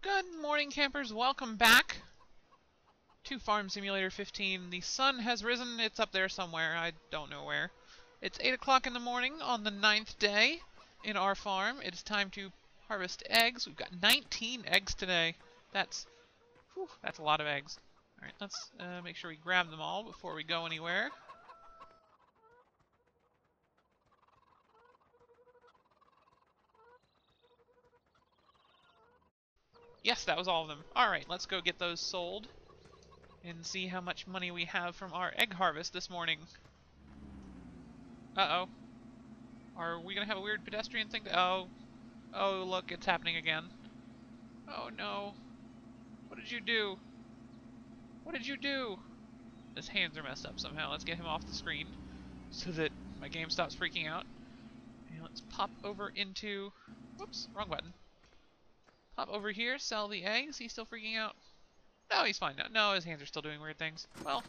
Good morning, campers. Welcome back to Farm Simulator 15. The sun has risen. It's up there somewhere. I don't know where. It's 8 o'clock in the morning on the 9th day in our farm. It is time to harvest eggs. We've got 19 eggs today. That's a lot of eggs. Alright, let's make sure we grab them all before we go anywhere. Yes, that was all of them. Alright, let's go get those sold and see how much money we have from our egg harvest this morning. Uh-oh. Are we gonna have a weird pedestrian thing to— Oh, look, it's happening again. Oh no. What did you do? What did you do? His hands are messed up somehow. Let's get him off the screen so that my game stops freaking out. And let's pop over into— whoops, wrong button. Pop over here, sell the eggs. He's still freaking out. No, he's fine now. No, his hands are still doing weird things. Well,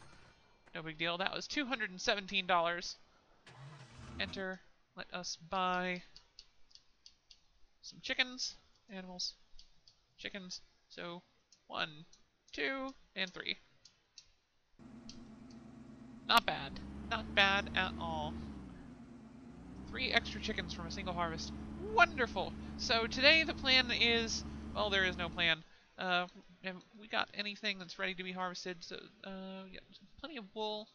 no big deal. That was $217. Enter. Let us buy some chickens. Animals. Chickens. So, 1, 2, and 3. Not bad. Not bad at all. 3 extra chickens from a single harvest. Wonderful! So today the plan is— well, there is no plan. Have we got anything that's ready to be harvested? So, yeah, plenty of wool.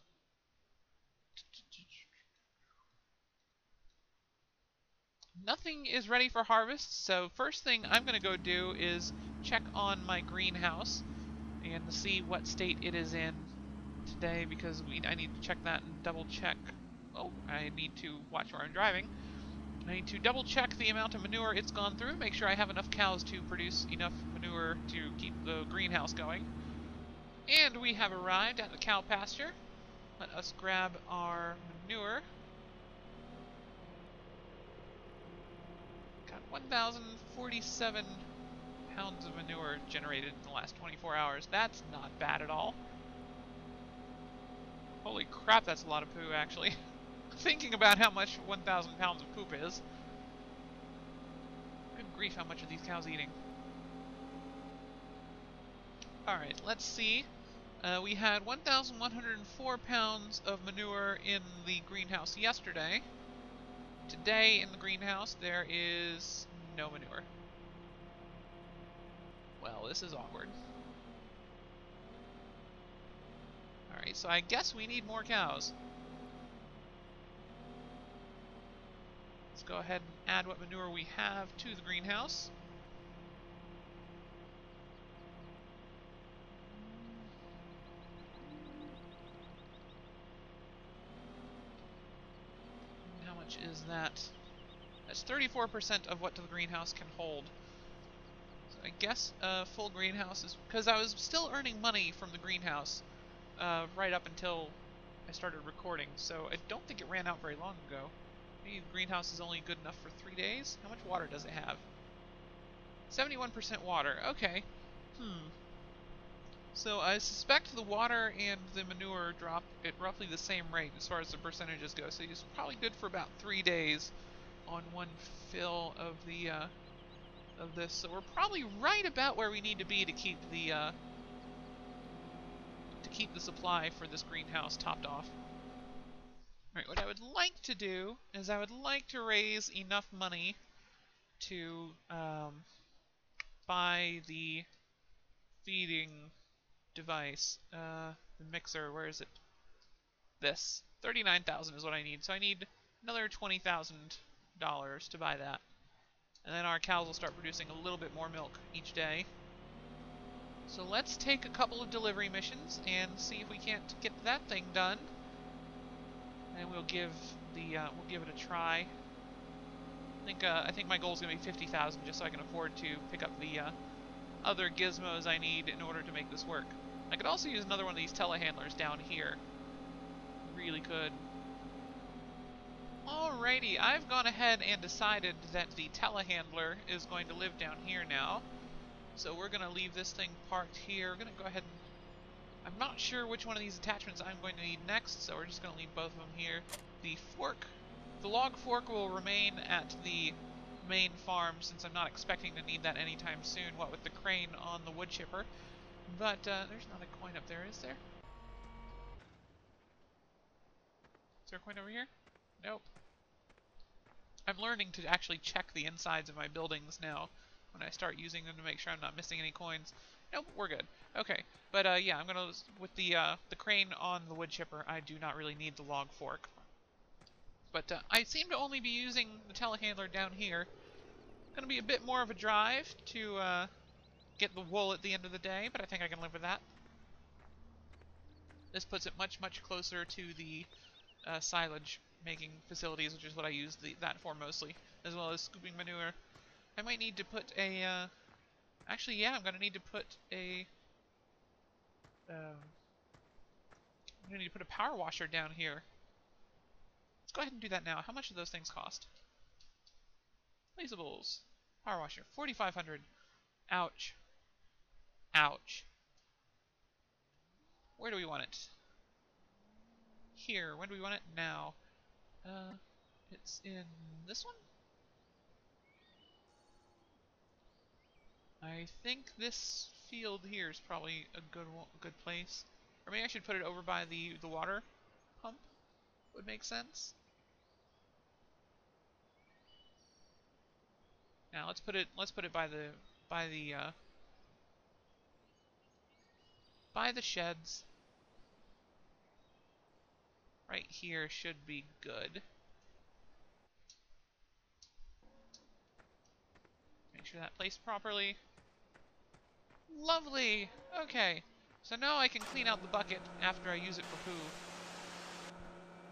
Nothing is ready for harvest, so first thing I'm going to go do is check on my greenhouse and see what state it is in today, because I need to check that and double check. Oh, I need to watch where I'm driving. I need to double check the amount of manure it's gone through, make sure I have enough cows to produce enough manure to keep the greenhouse going. And we have arrived at the cow pasture. Let us grab our manure. Got 1,047 pounds of manure generated in the last 24 hours. That's not bad at all. Holy crap, that's a lot of poo, actually. Thinking about how much 1,000 pounds of poop is. Good grief, how much are these cows eating? Alright, let's see. We had 1,104 pounds of manure in the greenhouse yesterday. Today in the greenhouse there is no manure. Well, this is awkward. Alright, so I guess we need more cows. Let's go ahead and add what manure we have to the greenhouse. How much is that? That's 34% of what the greenhouse can hold. So I guess full greenhouse is— because I was still earning money from the greenhouse right up until I started recording, so I don't think it ran out very long ago. Maybe the greenhouse is only good enough for 3 days? How much water does it have? 71% water. Okay. So I suspect the water and the manure drop at roughly the same rate as far as the percentages go. So it's probably good for about 3 days on one fill of the of this. So we're probably right about where we need to be to keep the supply for this greenhouse topped off. Alright, what I would like to do is I would like to raise enough money to buy the feeding device, the mixer. Where is it? This. 39,000 is what I need. So I need another $20,000 to buy that. And then our cows will start producing a little bit more milk each day. So let's take a couple of delivery missions and see if we can't get that thing done. And we'll give it a try. I think my goal is going to be 50,000, just so I can afford to pick up the other gizmos I need in order to make this work. I could also use another one of these telehandlers down here. Really could. Alrighty, I've gone ahead and decided that the telehandler is going to live down here now. So we're going to leave this thing parked here. We're going to go ahead and— I'm not sure which one of these attachments I'm going to need next, so we're just going to leave both of them here. The log fork will remain at the main farm, since I'm not expecting to need that anytime soon, what with the crane on the wood chipper. But there's not a coin up there, is there? Is there a coin over here? Nope. I'm learning to actually check the insides of my buildings now when I start using them to make sure I'm not missing any coins. Nope, we're good. Okay, but yeah, I'm gonna with the crane on the wood chipper. I do not really need the log fork, but I seem to only be using the telehandler down here. Gonna be a bit more of a drive to get the wool at the end of the day, but I think I can live with that. This puts it much closer to the silage making facilities, which is what I use that for mostly, as well as scooping manure. I might need to put a, actually, yeah, I'm going to need to put a, I'm going to need to put a power washer down here. Let's go ahead and do that now. How much do those things cost? Placeables. Power washer, 4,500. Ouch. Ouch. Where do we want it? Here. When do we want it? Now. It's in this one? I think this field here is probably a good place. Or maybe I should put it over by the water pump. Would make sense. Now let's put it by the sheds. Right here should be good. Make sure that placed properly. Lovely! Okay. So now I can clean out the bucket after I use it for poo.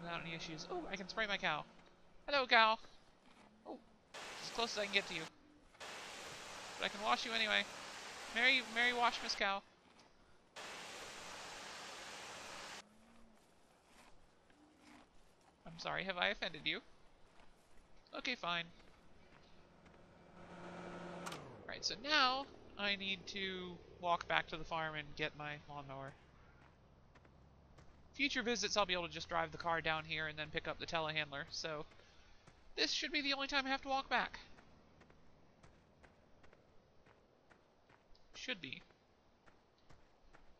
Without any issues. Oh, I can spray my cow. Hello, cow. Oh, as close as I can get to you. But I can wash you anyway. Merry wash, Miss Cow. I'm sorry, have I offended you? Okay, fine. Alright, so now I need to walk back to the farm and get my lawnmower. Future visits, I'll be able to just drive the car down here and then pick up the telehandler, so this should be the only time I have to walk back. Should be.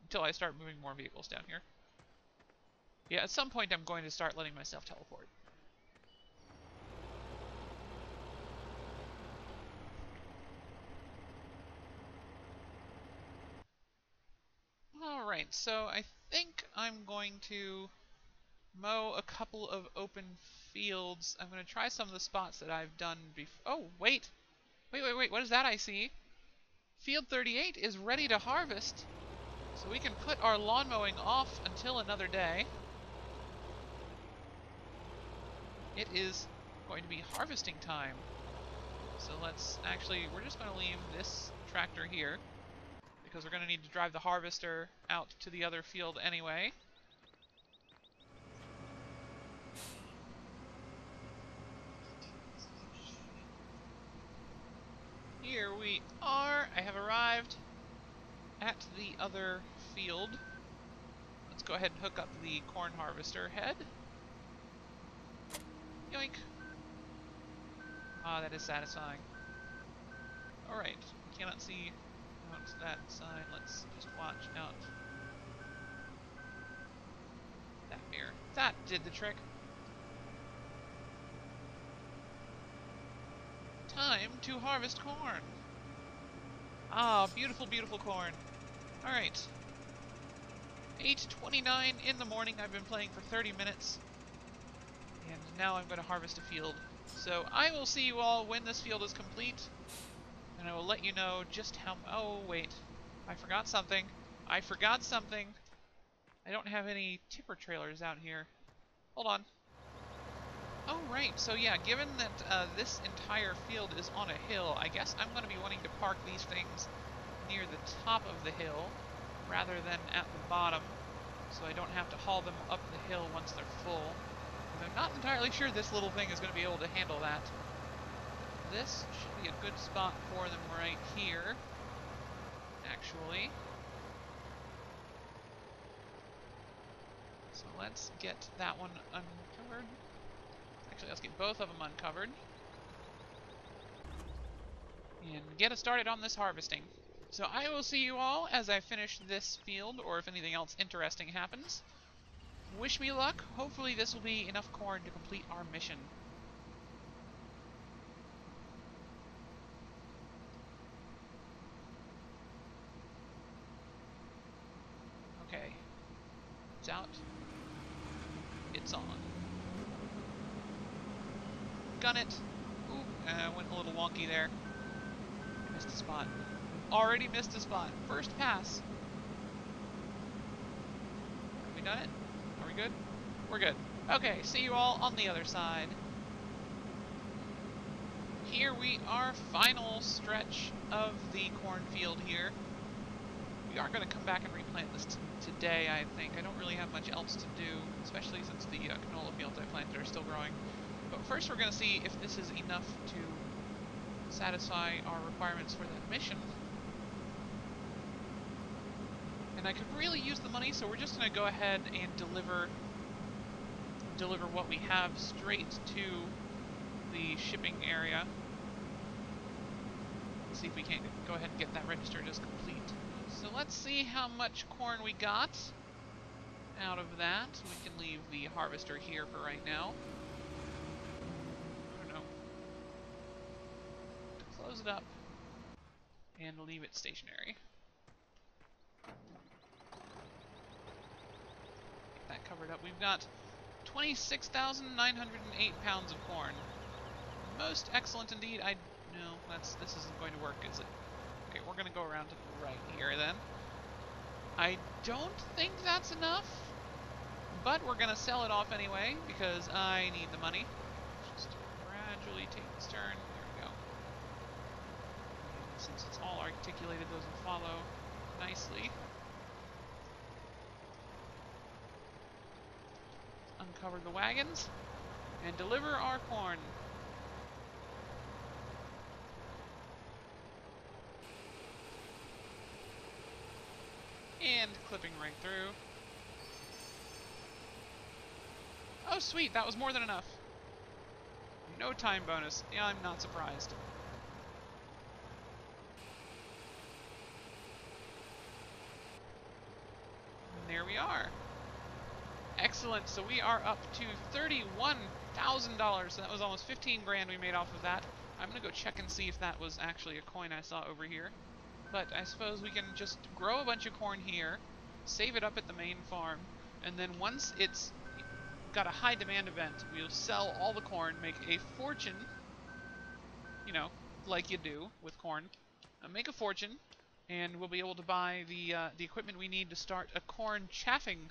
Until I start moving more vehicles down here. Yeah, at some point I'm going to start letting myself teleport. Alright, so I think I'm going to mow a couple of open fields. I'm going to try some of the spots that I've done before. Oh, wait! Wait, what is that I see? Field 38 is ready to harvest, so we can put our lawn mowing off until another day. It is going to be harvesting time. So we're just going to leave this tractor here, because we're going to need to drive the harvester out to the other field anyway. Here we are. I have arrived at the other field. Let's go ahead and hook up the corn harvester head. Yoink. Ah, that is satisfying. Alright, cannot see out that sign. Let's just watch out that mirror. That did the trick. Time to harvest corn. Ah, beautiful, beautiful corn. Alright. 8:29 in the morning. I've been playing for 30 minutes. And now I'm going to harvest a field. So I will see you all when this field is complete. And I will let you know just how... Oh, wait. I forgot something. I forgot something. I don't have any tipper trailers out here. Hold on. Oh, right. So, yeah, given that this entire field is on a hill, I guess I'm going to be wanting to park these things near the top of the hill rather than at the bottom, so I don't have to haul them up the hill once they're full. And I'm not entirely sure this little thing is going to be able to handle that. This should be a good spot for them right here, actually. So let's get that one uncovered. Actually, let's get both of them uncovered. and get us started on this harvesting. So I will see you all as I finish this field, or if anything else interesting happens. Wish me luck. Hopefully this will be enough corn to complete our mission. Okay. It's out. It's on. Gun it. Ooh, went a little wonky there. Missed a spot. Already missed a spot. First pass. Have we done it? Are we good? We're good. Okay, see you all on the other side. Here we are, final stretch of the cornfield here. We are going to come back and replant this today, I think. I don't really have much else to do, especially since the canola fields I planted are still growing. But first we're going to see if this is enough to satisfy our requirements for that mission. And I could really use the money, so we're just going to go ahead and deliver what we have straight to the shipping area. Let's see if we can't go ahead and get that registered as complete. So let's see how much corn we got out of that. We can leave the harvester here for right now. I don't know. Close it up and leave it stationary. Get that covered up. We've got 26,908 pounds of corn. Most excellent indeed. No, this isn't going to work, is it? Okay, we're going to go around to the right here then. I don't think that's enough, but we're going to sell it off anyway because I need the money. Just gradually take this turn. There we go. And since it's all articulated, those will follow nicely. Uncover the wagons and deliver our corn. And clipping right through. Oh sweet, that was more than enough. No time bonus. Yeah, I'm not surprised. And there we are. Excellent, so we are up to $31,000, so that was almost 15 grand we made off of that. I'm gonna go check and see if that was actually a coin I saw over here. But I suppose we can just grow a bunch of corn here, save it up at the main farm, and then once it's got a high demand event, we'll sell all the corn, make a fortune, you know, like you do with corn, make a fortune, and we'll be able to buy the equipment we need to start a corn chaffing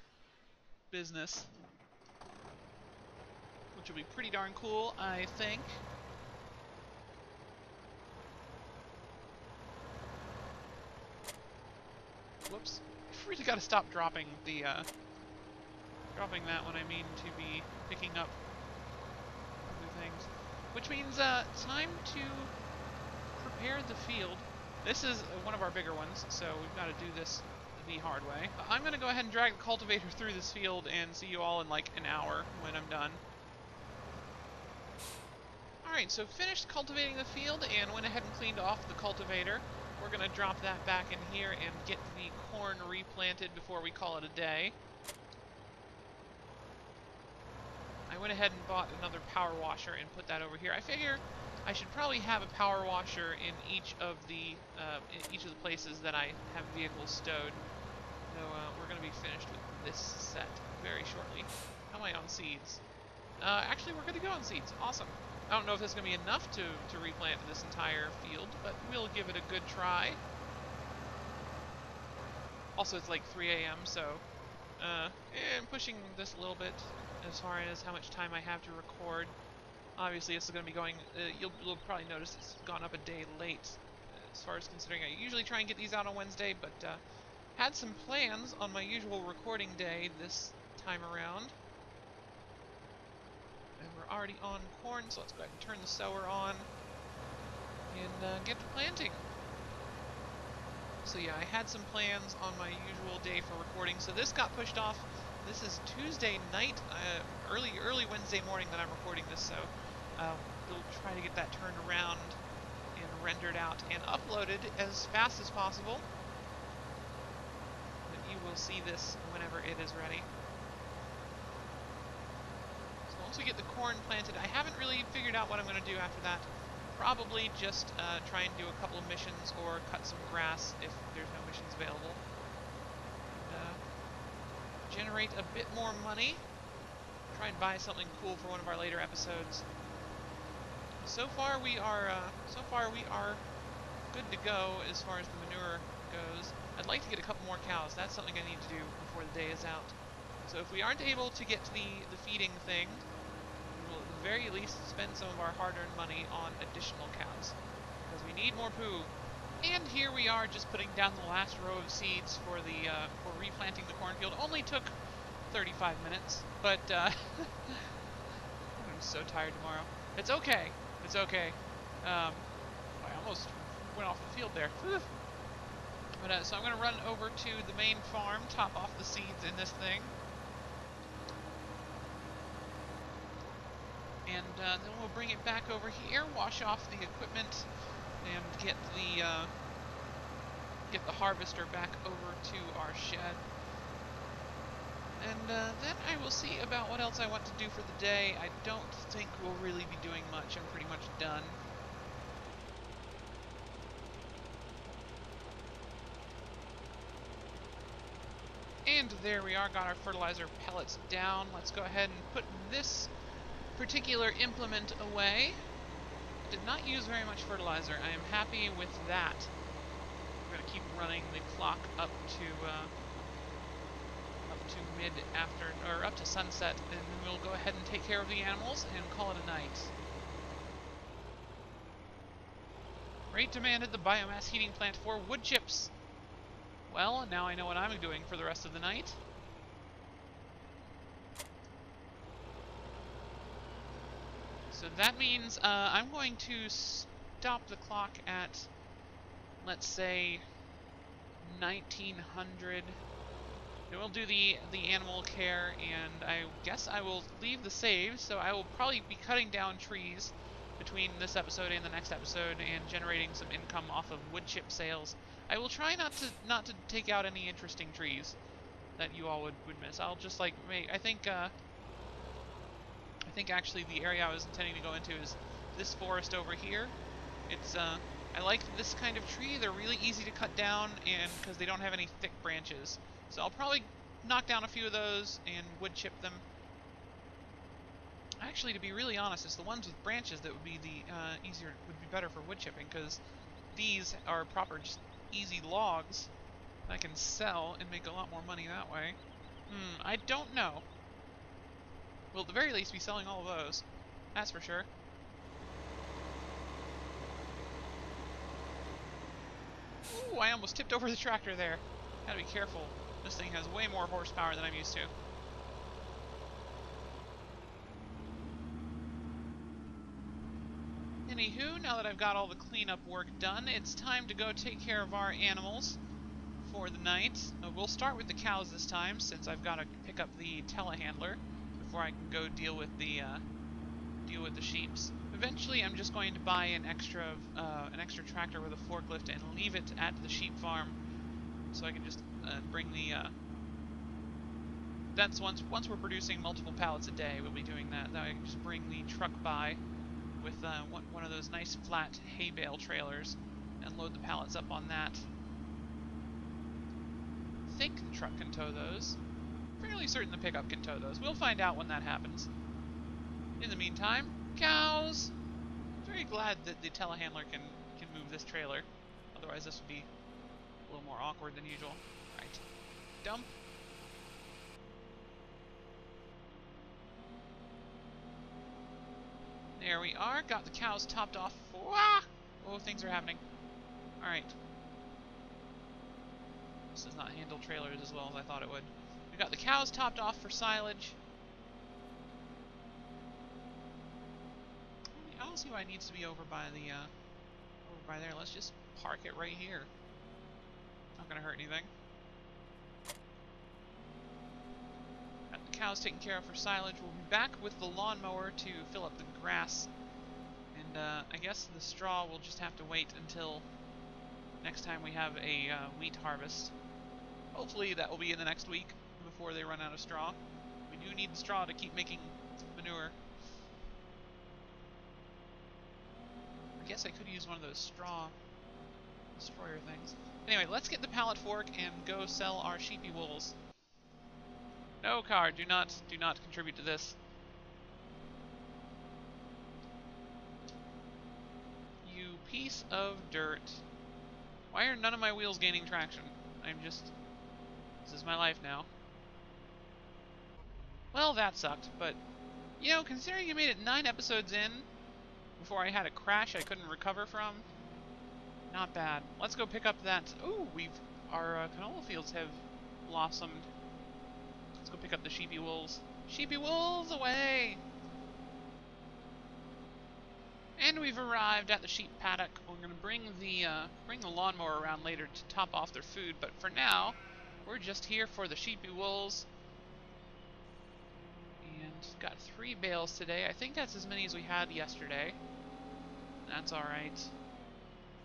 business, which will be pretty darn cool, I think. Whoops. I've really got to stop dropping the, dropping that when I mean to be picking up other things. Which means, time to prepare the field. This is one of our bigger ones, so we've got to do this the hard way. I'm going to go ahead and drag the cultivator through this field and see you all in like an hour when I'm done. Alright, so finished cultivating the field and went ahead and cleaned off the cultivator. We're going to drop that back in here and get the corn replanted before we call it a day. I went ahead and bought another power washer and put that over here. I figure I should probably have a power washer in each of the places that I have vehicles stowed. So we're going to be finished with this set very shortly. How am I on seeds? Actually, we're going to go on seeds. Awesome. I don't know if this is going to be enough to replant this entire field, but we'll give it a good try. Also, it's like 3 a.m., so I'm pushing this a little bit as far as how much time I have to record. Obviously, this is going to be going, you'll probably notice it's gone up a day late, as far as considering I usually try and get these out on Wednesday, but had some plans on my usual recording day this time around. And we're already on corn, so let's go ahead and turn the sower on and get to planting. So yeah, I had some plans on my usual day for recording, so this got pushed off. This is Tuesday night, early Wednesday morning that I'm recording this, so we'll try to get that turned around and rendered out and uploaded as fast as possible. But you will see this whenever it is ready. So once we get the corn planted, I haven't really figured out what I'm going to do after that. Probably just try and do a couple of missions or cut some grass if there's no missions available. And, generate a bit more money. Try and buy something cool for one of our later episodes. So far we are good to go as far as the manure goes. I'd like to get a couple more cows. That's something I need to do before the day is out. So if we aren't able to get to the feeding thing, we will at the very least spend some of our hard-earned money on additional cows, because we need more poo. And here we are, just putting down the last row of seeds for replanting the cornfield. Only took 35 minutes, but I'm so tired tomorrow. It's okay. It's okay. I almost went off the field there. But so I'm going to run over to the main farm, top off the seeds in this thing. And then we'll bring it back over here, wash off the equipment, and get the harvester back over to our shed. And then I will see about what else I want to do for the day. I don't think we'll really be doing much. I'm pretty much done. And there we are, got our fertilizer pellets down. Let's go ahead and put this particular implement away. Did not use very much fertilizer. I am happy with that. I'm going to keep running the clock up to up to sunset, and then we'll go ahead and take care of the animals and call it a night. Great demand at the biomass heating plant for wood chips. Well, now I know what I'm doing for the rest of the night. So that means I'm going to stop the clock at, let's say, 1900. And we'll do the animal care, and I guess I will leave the save, so I will probably be cutting down trees between this episode and the next episode and generating some income off of wood chip sales. I will try not to take out any interesting trees that you all would miss. I'll just like I think actually the area I was intending to go into is this forest over here. It's I like this kind of tree. They're really easy to cut down, and because they don't have any thick branches. So I'll probably knock down a few of those and wood chip them. Actually, to be really honest, it's the ones with branches that would be would be better for wood chipping, because these are proper, just easy logs that I can sell and make a lot more money that way. I don't know. We'll at the very least be selling all of those. That's for sure. Ooh, I almost tipped over the tractor there. Gotta be careful. This thing has way more horsepower than I'm used to. Anywho, now that I've got all the cleanup work done, it's time to go take care of our animals for the night. We'll start with the cows this time, since I've got to pick up the telehandler before I can go deal with the sheeps. Eventually, I'm just going to buy an extra tractor with a forklift and leave it at the sheep farm, so I can just bring the. That's once we're producing multiple pallets a day, we'll be doing that. That way I can just bring the truck by with one of those nice flat hay bale trailers and load the pallets up on that. I think the truck can tow those. Fairly certain the pickup can tow those. We'll find out when that happens. In the meantime, cows! I'm very glad that the telehandler can move this trailer. Otherwise this would be a little more awkward than usual. Right. Dump. There we are. Got the cows topped off. Ah! Oh, things are happening. Alright. This does not handle trailers as well as I thought it would. We got the cows topped off for silage. I don't see why it needs to be over by the over by there. Let's just park it right here. Not gonna hurt anything. Got the cows taken care of for silage. We'll be back with the lawnmower to fill up the grass and And I guess the straw will just have to wait until next time we have a wheat harvest. Hopefully that will be in the next week before they run out of straw. We do need the straw to keep making manure. I guess I could use one of those straw destroyer things. Anyway, let's get the pallet fork and go sell our sheepy wools. No, car, do not contribute to this. You piece of dirt. Why are none of my wheels gaining traction? This is my life now. Well, that sucked, but, you know, considering you made it 9 episodes in, before I had a crash I couldn't recover from, not bad. Let's go pick up that... Ooh, our canola fields have blossomed. Let's go pick up the sheepy wools. Sheepy wools away! And we've arrived at the sheep paddock. We're going to bring the lawnmower around later to top off their food, but for now, we're just here for the sheepy wools. And got 3 bales today. I think that's as many as we had yesterday. That's alright.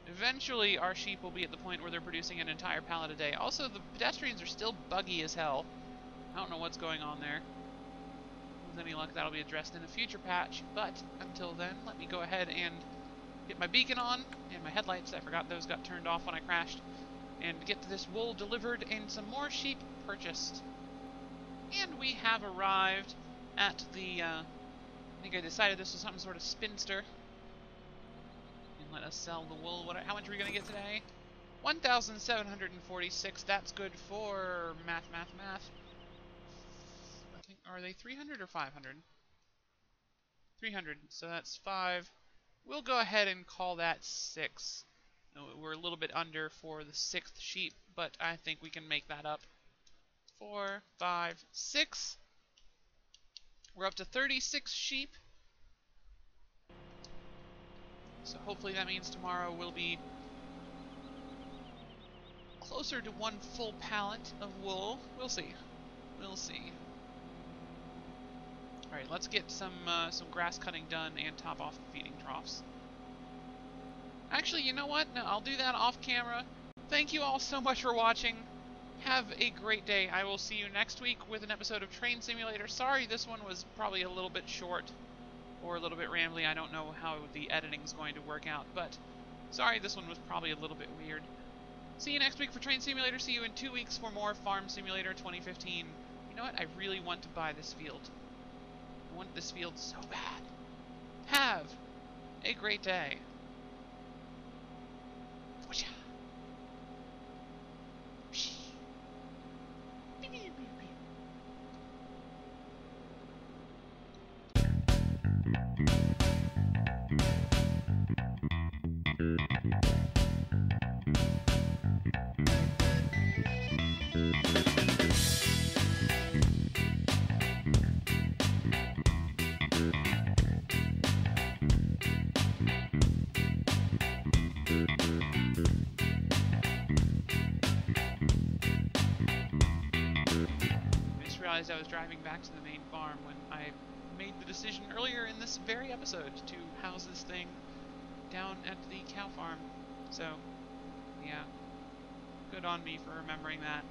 Eventually, our sheep will be at the point where they're producing an entire pallet a day. Also, the pedestrians are still buggy as hell. I don't know what's going on there. With any luck, that'll be addressed in a future patch. But until then, let me go ahead and get my beacon on and my headlights. I forgot those got turned off when I crashed. And get this wool delivered and some more sheep purchased. And we have arrived at the, I think I decided this was some sort of spinster. And let us sell the wool. How much are we going to get today? 1,746. That's good for math. I think, are they 300 or 500? 300, so that's 5. We'll go ahead and call that 6. We're a little bit under for the 6th sheep, but I think we can make that up. 4, 5, 6. We're up to 36 sheep. So hopefully that means tomorrow we'll be closer to 1 full pallet of wool. We'll see. We'll see. Alright, let's get some grass cutting done and top off the feeding troughs. Actually, you know what? No, I'll do that off camera. Thank you all so much for watching. Have a great day. I will see you next week with an episode of Train Simulator. Sorry this one was probably a little bit short or a little bit rambly. I don't know how the editing's going to work out, but sorry this one was probably a little bit weird. See you next week for Train Simulator. See you in 2 weeks for more Farm Simulator 2015. You know what? I really want to buy this field. I want this field so bad. Have a great day. Realized I was driving back to the main farm when I made the decision earlier in this very episode to house this thing down at the cow farm. So, yeah, good on me for remembering that.